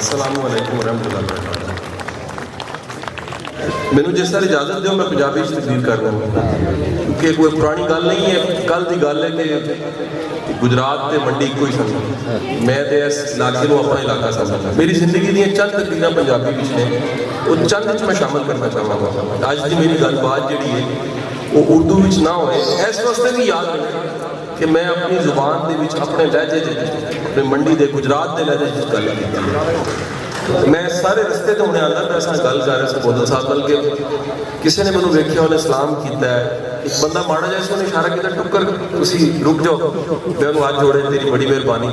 अस्सलामु अलैकुम वरहमतुल्लाहि वबरकातुहू। मैनू जिस तरह इजाजत दो मैं पंजाबी तकरीर कर लूँ क्योंकि कोई पुरानी गल नहीं है। कल की गल है कि गुजरात के मंडी एको ही सन। मैं तो इस इलाके को अपना इलाका समझदा। मेरी जिंदगी दी चंद तकरीर पंजाबी विच ने वो चंद च मैं शामिल करना चाहांगा। अज की मेरी गलबात जी है वो उर्दू विच ना होए इस वास्ते भी याद रखें कि मैं अपनी जुबान के अपने लहजे अपने मंडी के गुजरात के लहजे गल की। मैं सारे रस्ते तो उन्हें आता पैसा गल कर रहा था बोधल साहब नाल कि किसी ने मैं वेख्या उन्हें सलाम किया है। एक बंदा माड़ा जैसे उन्हें इशारा किया टुक्कर तुसी रुक जाओ मैं उन्होंने हाथ जोड़े तेरी बड़ी मेहरबानी।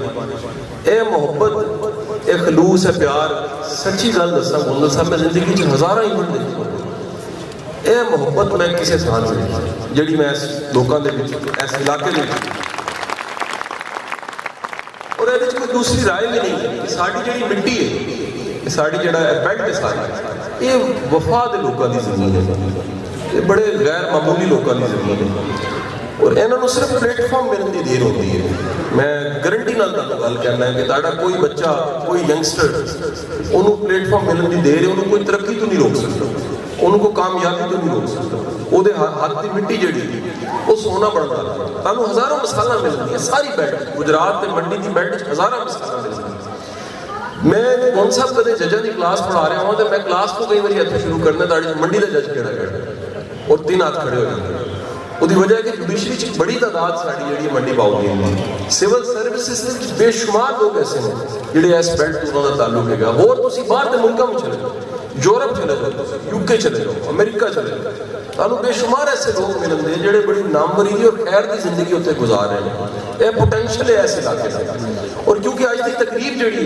ये मोहब्बत ये खलूस है प्यार सच्ची गल दसा बोधल साहब मैं जिंदगी हज़ारों इवेंट देखी ये मोहब्बत मैं किसी थान से जी मैं लोगों के इस इलाके में और ये कोई दूसरी राय भी नहीं है कि साड़ी जी मिट्टी है साड़ी जो बेल्ट है सारी ये वफा के लोगों की जमीन है। ये बड़े गैर मामूली लोगों की जमीन है और इन्होंने सिर्फ प्लेटफॉर्म मिलने की देर होती है। मैं गारंटी नाल गल करना है कि तुहाडा कोई बच्चा कोई यंगस्टर उन्होंने प्लेटफॉर्म मिलने की देर है उन्होंने कोई तरक्की तो नहीं रोक सकता उनको कामयाबी तो नहीं रोक सकता। वो हाथ की मिट्टी जी वो सोना बनता तुहानू हज़ारों मिसाल मिलती है सारी बेल्ट गुजरात के मंडी की बेल्ट हज़ारों मिसाल मिलती। मैं कौन साहब कदे जजां की क्लास पढ़ा रहा हूँ तो मैं क्लास को कई बार इतने शुरू करना तुहाडी मंडी का जज केड़ा और 3 हाथ खड़े हो जाते हैं। उसकी वजह है कि जुडिशरी बड़ी तादाद साड़ी जी मंडी पाऊगी सिविल सर्विसिस बेशुमार लोग ऐसे हैं जोड़े इस बेल्ट तो उन्होंने ताल्लुक है। होर तुसीं बाहर के मुल्कों में चले जाओ यूरोप चले जाओ यूके चले जाओ अमेरिका चले जाओ तुहानू बेशुमार ऐसे लोग मिलते हैं जोड़े बड़ी नामवरी और खैर की जिंदगी उत्ते गुजार रहे हैं। यह पोटेंशियल है इस इलाके का और क्योंकि अज की तकरीब जी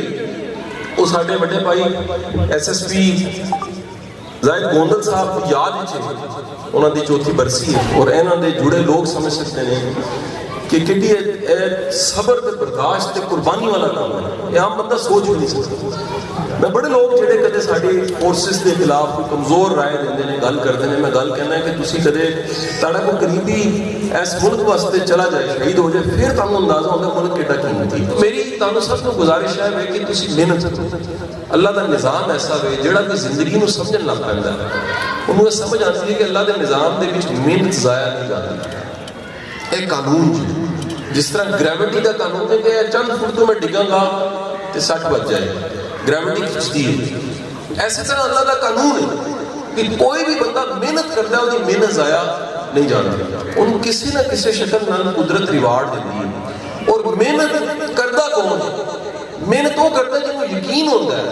वो साढ़े बड़े भाई SSP जाहिद गोंदल साहब की याद उन्होंने चौथी बरसी है और इन्हों के जुड़े लोग समझ सकते हैं कि किड्डी सबर ते बर्दाश्त ते कुर्बानी वाला काम है। यह आम बंदा सोच भी नहीं सकता। मैं बड़े लोग जोड़े कदे साड़ी फोर्सिस के खिलाफ कमजोर राय देंगे ने गल करते हैं। मैं गल कहना है कि तुसी कदे तुहाडा कोई करीबी इस मुल्क वास्ते चला जाए शहीद हो जाए फिर तुहानू अंदाजा होगा मुल्क कितना कीमती। मेरी तुहानू सबको गुजारिश है कि तुसी मेहनत करो। अल्लाह का निज़ाम ऐसा है जोड़ा भी जिंदगी को समझन लग पैंदा है उन्होंने समझ आती है कि अल्लाह के निज़ाम के मेहनत ज़ाया नहीं जाती। एक कानून जिस तरह ग्रेविटी का कानून है कि चंद फुट तो मैं डिगांगा तो 60 बच जाए ग्रेविटी खिंचती है। ऐसी तरह अल्लाह का कानून है कि कोई भी बंदा मेहनत करता है उसकी मेहनत ज़ाया नहीं जाती। उन्होंने किसी न किसी शक्ल नाल कुदरत रिवार्ड देती है। और मेहनत करता कौन है? मेहनत वो करता है जिन्होंने यकीन होता है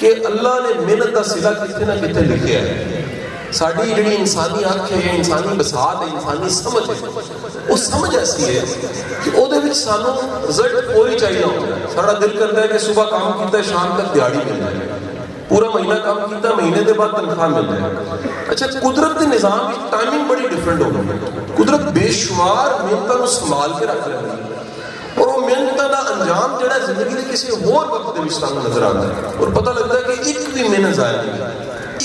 कि अल्लाह ने मेहनत का सिला कितने ना कितने लिखा है। साड़ी जी इंसानी अख है इंसानी बसात है इंसानी समझ है वो समझ ऐसी है कि वो सानू रिजल्ट कोई चाहिए होता है। साड़ा दिल करता है कि सुबह काम किया शाम तक दिहाड़ी मिल जाए पूरा महीना काम किया महीने के बाद तनख्वाह मिल जाए। अच्छा कुदरत के निज़ाम की टाइमिंग बड़ी डिफरेंट हो गई। कुदरत बेशुमार मेहनतों को संभाल के रख रही है और वो मेहनत का अंजाम जो जिंदगी के किसी होर वक्त नजर आता है और पता लगता है कि एक भी मेहनत ज़ाया नहीं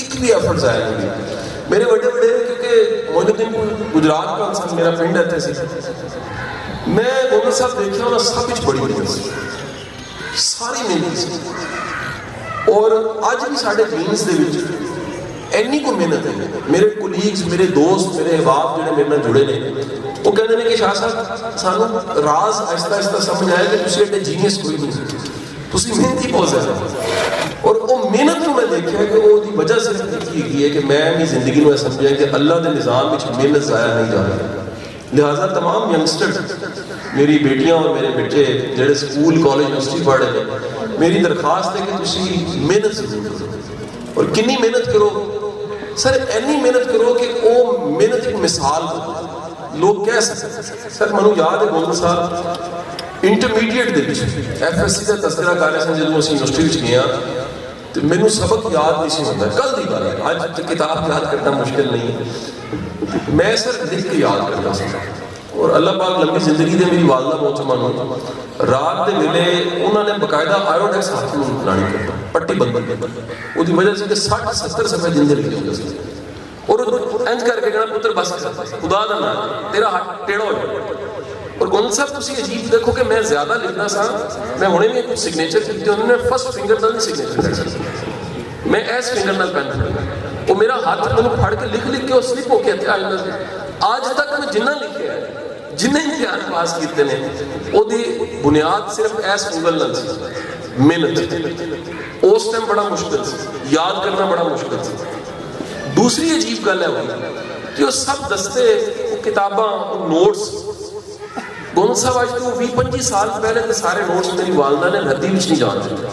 एक भी एफर्ट ज़ाया नहीं। मेरे बड़े बड़े क्योंकि मोइनुद्दीन गुजरात का इंसान मेरा फ्रेंड रहते थे मैं गोविंद साहब देखिए उन्होंने सब कुछ बड़ी मेहनत सारी मेहनत और अज भी साढ़े जीन्स के इन्नी को मेहनत है। मेरे कुलीग्स मेरे दोस्त मेरे अहबाब जो मेरे नाल जुड़े ने वो कहते हैं कि शाह साहब सानू राज आहिस्ता आहिस्ता समझ आया कि तुसीं एडे जीनियस कोई नहीं तुसीं मेहनती बहुत ज़्यादा और वो मेहनत को मैं देखा कि वो वजह सिर्फ है कि मैं अपनी जिंदगी में समझा कि अल्लाह के निज़ाम में मेहनत ज़ाया नहीं जाती। लिहाजा तमाम यंगस्टर मेरी बेटियां और मेरे बच्चे जो स्कूल कॉलेज यूनिवर्सिटी पढ़ रहे हैं मेरी दरखास्त है कि तुसीं मेहनत जरूर करो और कितनी मेहनत करो सर इन्नी मेहनत करो कि वो मेहनत एक मिसाल लोग कह सकते। सर मैं याद है गोविंद साहब इंटरमीडिएट FSC का तस्करा कर रहे थे जो यूनिवर्सिटी गया तो मैनू सबक याद नहीं होता कल की गल है अज किताब याद करना मुश्किल नहीं है मैं सर लिख के याद करता और अल्लाह पाक लंबी जिंदगी दे मेरी वालदा मोहतरमा रात के वेले उन्होंने बकायदा आयोडेक्स हाथ में लानी करता पट्टी बंद उसकी वजह से 60-70 सफे जिंदे लिखे होते और इंज करके कहना पुत्र बस खुदा का नाम तेरा हाथ टेढ़ा हो जाए और गोविंद साहब तुसी अजीब देखो कि मैं ज्यादा लिखना सा, मैं हुणे भी कुछ सिग्नेचर कीते उन्होंने फर्स्ट फिंगर नाल सिग्नेचर कर सकता, मैं इस फिंगर नाल पेन फड़ना, वो मेरा हाथ मैंने फड़ के लिख के स्लिप होके इत्थे आ जांदा। आज तक मैं जिन्ना लिखिया है, जिन्ने इम्तिहान पास कीते ने, ओदी बुनियाद सिर्फ इस उंगल नाल सी, मेहनत। उस टाइम बड़ा मुश्किल सी, याद करना बड़ा मुश्किल सी। दूसरी अजीब गल है कि वो सब दस्ते, वो किताबां, वो नोट्स, गोविंद साहब आज तो 20-25 साल पहले तो सारे नोट्स मेरी वालदा ने रद्दी विच नहीं जान दिते।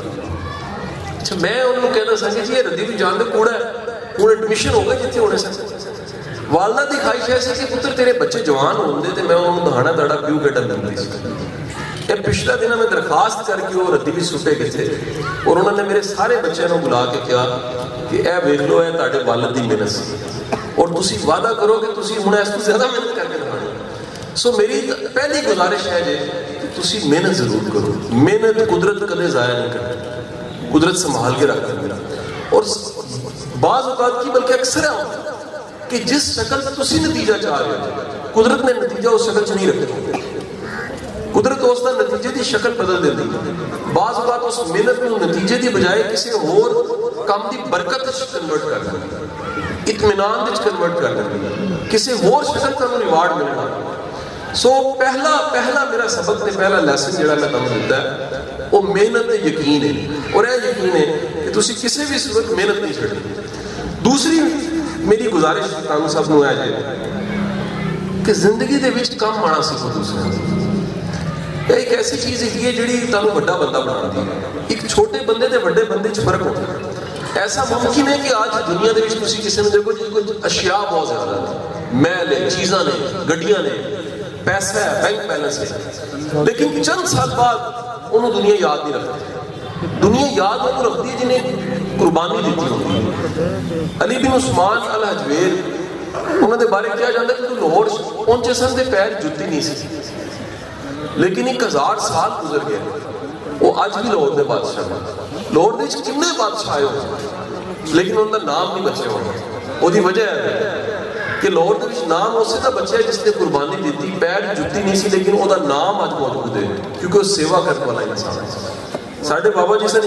अच्छा मैं उन्होंने कहना सा जी ये रद्दी विच जान दे कूड़ा है, हूँ एडमिशन हो गए जिथे होने सन। वालदा की ख्वाहिश ऐसी कि पुत्र तेरे बच्चे जवान होंदे ते मैं उन्होंने दहाना दड़ा प्यू कटन दिंदी सी। ये पिछला दिन मैं दरखास्त करके वो रद्दी विच सुटे किथे, और उन्होंने मेरे सारे बच्चों को बुला के कहा कि यह वेख लो है तुहाडे वालिद दी मेहनत सी, और तुसी वादा करो कि तुसी हुण इस तों ज्यादा मेहनत करके दिखानी। सो मेरी पहली गुजारिश है जे कि तुसी मेहनत जरूर करो। मेहनत कुदरत कदे जाया नहीं करती, कुदरत संभाल के रखती है। और बाज़ औक़ात की बल्कि अक्सर है कि जिस शक्ल में तुसी नतीजा चाह रहे हो, कुदरत ने नतीजा उस शक्ल च नहीं रखा। कुदरत उसका नतीजे की शक्ल बदल देती है। बाज़ औक़ात उस मेहनत को नतीजे की बजाय किसी होर काम की बरकत कन्वर्ट कर देती, इत्मीनान कन्वर्ट कर देती, किसी होर शक्ल का रिवार्ड मिलना। सो पहला मेरा सबक ने पहला लैसन जो मैं तुहानूं दिता है वो मेहनत ते यकीन है, और यह यकीन है कि तुसी किसी भी सूरत मेहनत नहीं छड्डनी। दूसरी मेरी गुजारिश तुहानूं सब नूं है कि जिंदगी दे विच कम आना सीखो। दूसरे एक ऐसी चीज़ है जिहड़ी तुहानूं वड्डा बंदा बनाती है। एक छोटे बंदे ते वड्डे बंदे च फर्क होता है। ऐसा मुमकिन है कि आज दुनिया दे विच तुसी किसी नूं देखो जी कोई अशिया बहुत ज्यादा है, महल है, चीज़ां ने, गड्डियां ने, पैसा है, बैंक बैलेंस है, लेकिन चंद साल बाद उन्होंने दुनिया याद नहीं रखती। दुनिया याद उन्होंने रखती है जिन्हें कुर्बानी दी होती। अली बिन उस्मान अल हजवेर उन्होंने बारे कहा जाता है कि लाहौर पहुंचे सन ते पैर जुत्ती नहीं सी, लेकिन 1000 साल गुजर गए, वो अज भी लाहौर के बादशाह हैं। लाहौर के कितने बादशाह आए हो, लेकिन उनका नाम नहीं बचे होना। वो वजह है कि लाहौर के नाम उसे का बच्चा है जिसने कुर्बानी दी, पैर जुत्ती नहीं सी, लेकिन उसका नाम अज मौजूद है क्योंकि वो सेवा करने वाला इंसान है। साढ़े बाबा जी सन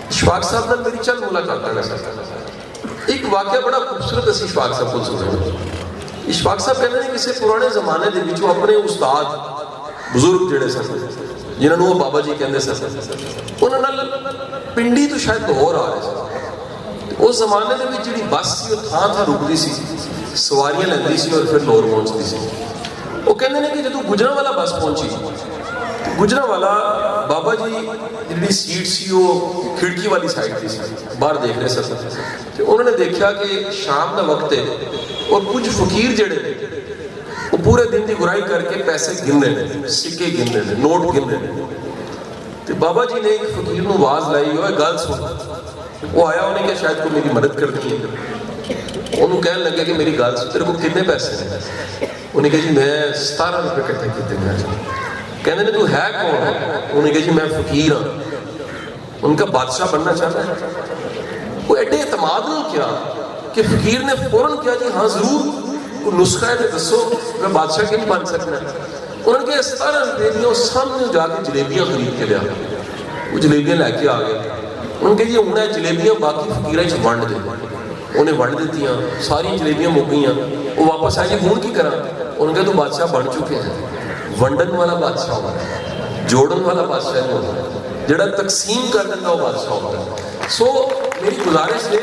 इशफाक साहब ने मेरी चंद मुलाकात है। एक वाकया बड़ा खूबसूरत असी इशफाक साहब को सुना। इशफाक साहब कहते हैं किसी पुराने जमाने के विच अपने उस्ताद बुजुर्ग जिहड़े सन जिन्होंने वो बाबा जी कहते सन, उन्होंने पिंडी तो शायद लाहौर आ रहे सन। उस जमाने में जी बस सी थां रुकती सी, सवारियां लैंदी सी और फिर लाहौर पहुंचती सी। वो कहते हैं कि जो गुजरांवाला बस पहुंची, गुजरांवाला बाबा जी जी सीट सी वो खिड़की वाली साइड थी, बाहर देख रहे सन। उन्होंने देखा कि शाम का वक्त है और कुछ फकीर जड़े वो पूरे दिन की गुराई करके पैसे गिन रहे हैं, सिक्के गिन रहे हैं, नोट गिन रहे हैं। तो बाबा जी ने एक फकीर को आवाज लाई, वो गल सुन। वो आया, उन्हें क्या शायद कोई मेरी मदद करनी है। उन्होंने कहने लगे कि मेरी गल सुन, तेरे को कितने पैसे हैं? उन्हें कहा जी मैं 17 रुपये इकट्ठे किए। कहते ने तू है कौन? उन्हें कहा जी मैं फकीर हाँ। उनका बादशाह बनना चाहता है। वो एडे एतमाद ने किया कि फकीर ने फौरन किया जी हाँ जरूर, नुस्खा है तो दसो, मैं बादशाह क्यों नहीं बन सकता। उन्होंने कहा 17 रुपये दी सामने जाके जलेबियां खरीद के लिया। वो जलेबियां लैके आ गए। उनके जी हूँ जलेबियां बाकी फकीर वंड दे, उन्हें वंड दी, सारी जलेबियां मुक गई। वो वापस आए जी हूँ की करा। उन्होंने कहा तू बादशाह बन चुके हैं। वंडन वाला बादशाह होता है, जोड़न वाला बादशाह नहीं होता, जोड़ा तकसीम कर देता वो बादशाह होता है। सो मेरी गुजारिश है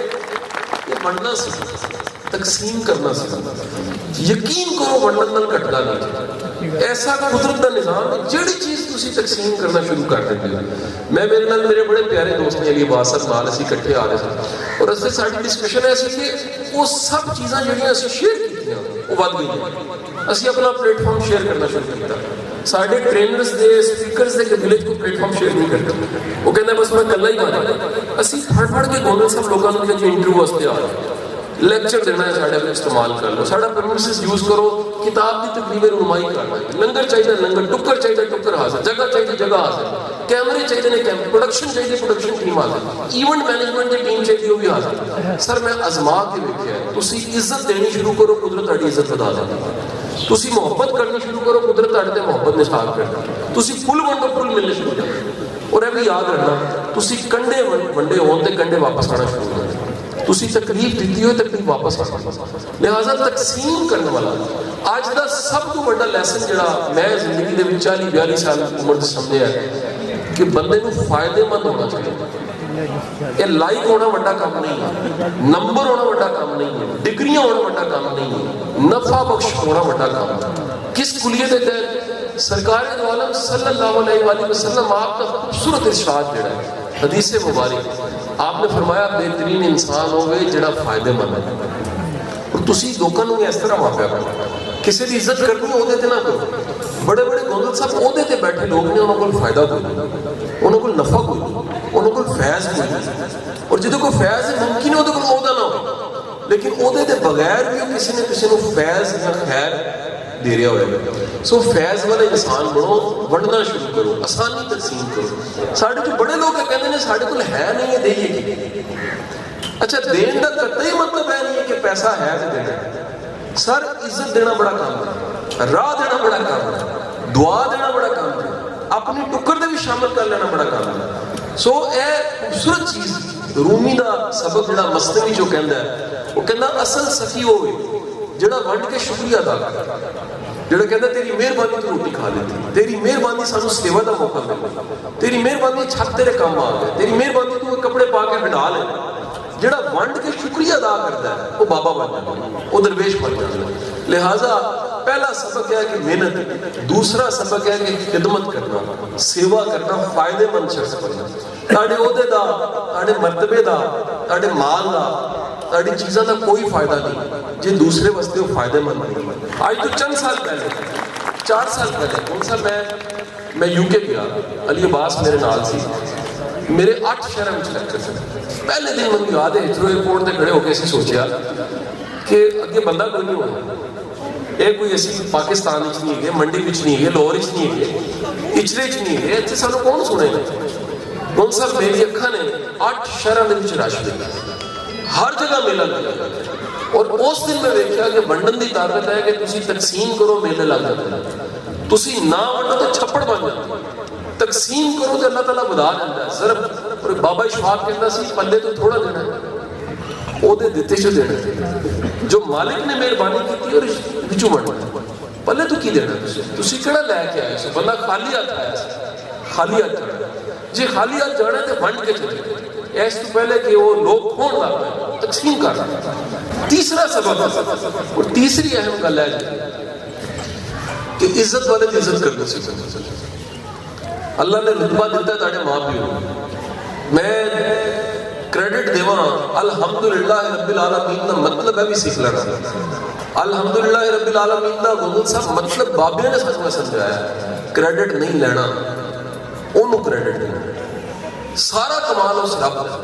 कि वंडना सीखो, तकसीम करना सीखो। यकीन करो वंडन नाल घटदा नहीं। ऐसा कुदरत का निज़ाम है, जिहड़ी चीज़ तुसी तकसीम करना शुरू कर देंगे। मैं मेरे बड़े प्यारे दोस्त ने अली अब्बास साहब नाल असीं इकट्ठे आ रहे थे और असते साडी डिस्कशन ऐसी कि वो सब चीज़ां जिहड़ियां असीं शेयर कीतियां वो वध गईयां। असीं अपना प्लेटफॉर्म शेयर करना शुरू किया। साढ़े ट्रेनर्स के स्पीकर्स के कबीले को प्लेटफॉर्म शेयर नहीं करते। वो कहते बस मैं कला ही माना। असीं फड़ के गोविंद साहब लोगों को इंटरव्यू वास्ते आ रहे, लेक्चर देना है, साढ़े इस्तेमाल कर लो, साढ़ा प्रेमिसेस यूज करो किताब की तकरीबन रुनमाई करना, लंगर चाहिए लंगर, टुक्कर चाहिए टुक्कर हाजिर, जगह चाहिए जगह हाजिर, कैमरे चाहिए ने कैमरे, प्रोडक्शन चाहिए प्रोडक्शन टीम हाजिर, इवेंट मैनेजमेंट की टीम चाहिए वो भी हाजिर। सर मैं अजमा के वेख्या तुसी इज्जत देनी शुरू करो, कुदरत तुहाडी इज्जत वधा देगी। तुसी मोहब्बत करनी शुरू करो, कुदरत तुहाडे ते मोहब्बत निसार कर देगी। तुसी फुल वंडो फुल मिलने शुरू कर देगी। और यह भी याद रखना, तुसी कंडे वंडे होने ते कंडे वापस आना शुरू कर देगी। तुसी तकलीफ दी हो, तकलीफ वापस आना। लिहाजा तकसीम करने वाला अज का सब तो बड़ा लैसन जिहड़ा मैं जिंदगी के 40-42 साल उम्र से समझिया कि बंदे को फायदेमंद होना चाहिए। ये लाइक होना बड़ा काम नहीं है, नंबर होना बड़ा काम नहीं है, डिग्रियां होना बड़ा काम नहीं है, नफा बख्श होना बड़ा काम है। किस कुलियत के तहत सरकार दो आलम सल्लल्लाहु अलैहि वसल्लम आपका खूबसूरत इरशाद जिहड़ा है हदीस मुबारक, आपने फरमाया बेहतरीन इंसान होवे जिहड़ा फायदेमंद है। और तुसी लोगों को इस तरह माफिया करो, किसी की इज्जत करनी ओहदे ते ना करो। बड़े बड़े गोंदल साहब ओहदे ते बैठे लोग ने, उन्होंने कोई फायदा कोई नहीं, उन्होंने कोई नफा कोई नहीं, उन्होंने कोई फैज कोई नहीं। और जिदे कोई फैज है मुमकिन है उहदे कोल ओहदा ना हो, लेकिन ओहदे ते बगैर भी किसी ने किसी को फैज या खैर दे रहा होगा। सो फैज वाले इंसान बनो, वंडना शुरू करो, आसानी तकसीम करो। साढ़े जो बड़े लोग कहते हैं साढ़े को है नहीं है देइए कि, अच्छा देन का कतई मतलब है नहीं है कि पैसा है तो देना। सर इज्जत देना बड़ा काम है, राह देना बड़ा काम है, दुआ देना बड़ा काम है, अपनी टुक्कर दे भी शामिल कर लेना बड़ा काम है। सो यह खूबसूरत चीज रूमी का सबक जिहड़ा मसनवी जो कहता है, वो कहता असल सखी होवे जिहड़ा वंड के शुक्रिया अदा करदा, जिहड़ा कहता तेरी मेहरबानी तू रोटी खा लेती, तेरी मेहरबानी सानू सेवा का मौका मिला, तेरी मेहरबानी छत तेरे काम आ गए, तेरी मेहरबानी तू कपड़े पा के हटा ले। जिहड़ा वंड के शुक्रिया अदा करता है वो बाबा बन जाता है, वो दरवेश बन जाता है। लिहाजा पहला सबक है कि मेहनत, दूसरा सबक है कि खिदमत करना, सेवा करना, फायदेमंद शख्स बनना। तुहाडे ओहदे दा, तुहाडे मर्तबे दा, तुहाडे माल दा, तुहाडी चीज़ों का कोई फायदा नहीं जे दूसरे वास्ते वो फायदेमंद नहीं। आज तो चंद साल पहले, 4 साल पहले कौन सा मैं यूके गया, अली अब्बास मेरे नाल सी, मेरे 8 शहर में लेक्चर से पहले दिन मैं याद है हिथरो एयरपोर्ट से खड़े होकर असीं सोचा कि अगे बंदा कोई नहीं होना, ये कोई असीं पाकिस्तान नहीं है, मंडी नहीं है, लाहौर नहीं है, इचरे नहीं है, इतने सानू कौन सुनेगा। कौन सा मेरी अखा ने 8 शहरों के रश देखा, हर जगह मेला लगा। और उस दिन मैं देखा कि वंडन की ताकत है कि तुसी तकसीम करो मेले लग जाते हैं, तुसी ना वंडो तो छप्पड़ बन जाते, तकसीम करो तो अल्लाह ताला बधा देता है। सिर्फ बाबा इशफाक कहता सी पल्ले तो थोड़ा देना है, ओदे दिते जो देना, जो मालिक ने मेहरबानी की और विचों वंडना, पल्ले तो की देना, तुसी केड़ा लैके आए सो, बंदा खाली हाथ आया, खाली हाथ जाना, जे खाली हाथ जाना तो वंड के चले, इस तो पहले कि वो लोग खोण लग पाए, तकसीम कर रहा। तीसरा सबक और तीसरी अहम गल है कि इज्जत वाले की इज्जत करनी सीखो। अल्लाह ने रुतबा दिता है तुहाडे मां प्यो, मैं क्रेडिट देवा अल्हम्दुलिल्लाह रब्बिल आलमीन का मतलब है भी सीख लेना। अल्हम्दुलिल्लाह रब्बिल आलमीन का गुरु साहब मतलब बाबे ने सानू समझाया, क्रेडिट नहीं लेना, ओनू क्रेडिट देना। सारा कमाल उस रब दा,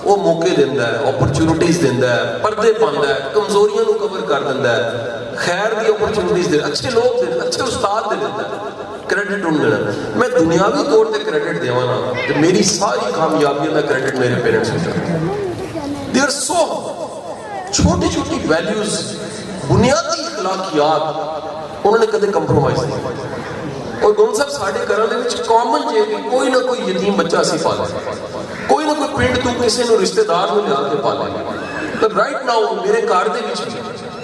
वो मौके देंदा है, अपॉर्चुनिटीज देंदा है, पर्दे पांदा है, कमजोरियां नू कवर कर देंदा है, खैर दी अपॉर्चुनिटीज दे, अच्छे लोग दे, अच्छे उस्ताद दे देंदा है, क्रेडिट उन देना। मैं दुनियावी तौर पर क्रेडिट देवा ना तो मेरी सारी कामयाबियों का क्रेडिट मेरे पेरेंट्स को जाए। दे आर सो छोटी छोटी वैल्यूज, बुनियादी अखलाकियात उन्होंने कदे कंप्रोमाइज नहीं। और गुरु साहब साढ़े घर कॉमन जे कोई ना कोई यतीम बच्चा असीं पाले, कोई ना कोई पिंड तू किसी को रिश्तेदार को लिया के पाले। तो राइट नाउ मेरे घर के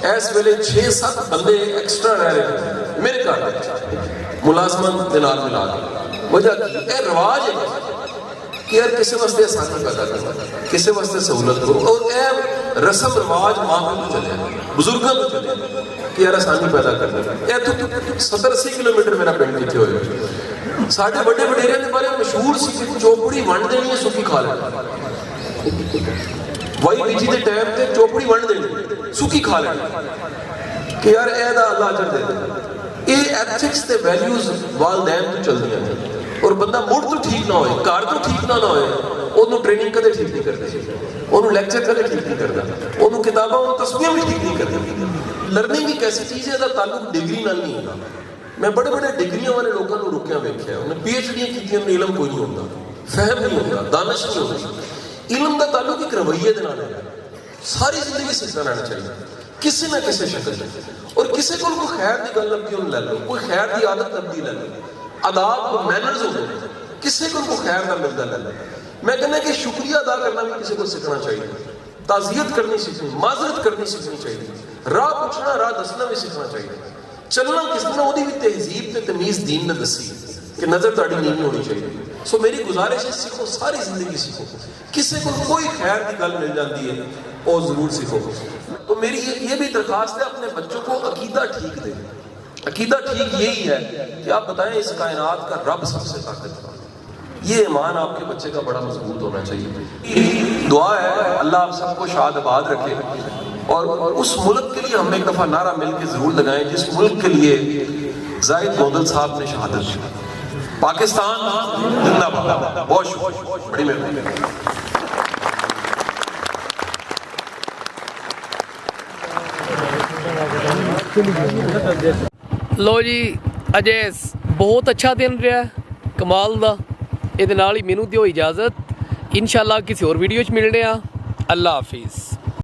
इस वेले 6-7 बंदे एक्स्ट्रा रह रहे हैं मेरे घर मुलाजमत के नाल मिला के। वजह की रिवाज है कि यार किसी वास्ते आसानी पैदा करना, किसी वास्ते सहूलत करो, और यह रस्म रिवाज मां को चले, बुजुर्गों को चले कि यार आसानी पैदा करना। यह तो 70-80 किलोमीटर मेरा पिंड कितने होए, साढ़े बड़े वडेरिया के बारे मशहूर सी कि चौपड़ी वंड देनी है, सुखी खा लेना। वही बीजी के टाइम से चौपड़ी वंड देनी, सुखी खा लेना कि यार यह अल्लाह अजर दे दे। ये एथिक्स ते वैल्यूज वालदैन तो चलदियां ने। और बंदा मुड़ तो ठीक ना होए, घर तो ठीक ना होए, ओनू ट्रेनिंग कदे ठीक नहीं करते, ओनू लैक्चर कदे ठीक नहीं करता, ओनू किताबें उन तस्वीरें भी ठीक नहीं करती। लर्निंग एक ऐसी चीज़ है, ताल्लुक डिग्री नाल नहीं होता। मैं बड़े बड़े डिग्रियां वाले लोगों को रोकिया वेख्या, उन्हें PhD की इलम कोई नहीं होता, फहम नहीं होता, दानिश नहीं होती। इलम का ताल्लुक एक रवैये के नाल है। सारी जिंदगी सीखना रहना चाहिए किसी ना किसी शक्ल। और किसी को कोई खैर की गल लगी उन्हें ले लो, कोई खैर की आदत लगी ले लो, आदाब मैनर्स हो गए, किसी को खैर का मिलता ले लो। मैं कहना कि शुक्रिया अदा करना भी किसी को सीखना चाहिए, ताज़ियत करनी सीखनी, माजरत करनी सीखनी चाहिए, राह पूछना राह दसना भी सीखना चाहिए। चलना किस तरह वो भी तहजीब ते तमीज़ दीन ने दसी कि नज़र ताड़ी नीवी होनी चाहिए। सो मेरी गुजारिश है सीखो, सारी जिंदगी सीखो। किसी को कोई खैर की गल मिल जाती है और ज़रूर सीखो। तो मेरी ये भी दरख्वास्त है, अपने बच्चों को अकीदा ठीक दे। अकीदा ठीक यही है कि आप बताएं इस कायनात का रब सबसे ताकतवर, ये ईमान आपके बच्चे का बड़ा मजबूत होना चाहिए। दुआ है अल्लाह आप सबको शाद आबाद रखे। और उस मुल्क के लिए हम एक दफ़ा नारा मिल के ज़रूर लगाएं जिस मुल्क के लिए जाहिद गोंदल साहब ने शहादत दी। पाकिस्तान जिंदाबाद। बहुत शुक्रिया, बड़ी मेहरबानी। लो जी अजैस बहुत अच्छा दिन रहा कमाल दा। ਇਹਦੇ ਨਾਲ ਹੀ ਮੈਨੂੰ ਦਿਓ इजाज़त। इंशाअल्लाह किसी और वीडियो च मिलने। अल्लाह हाफिज़।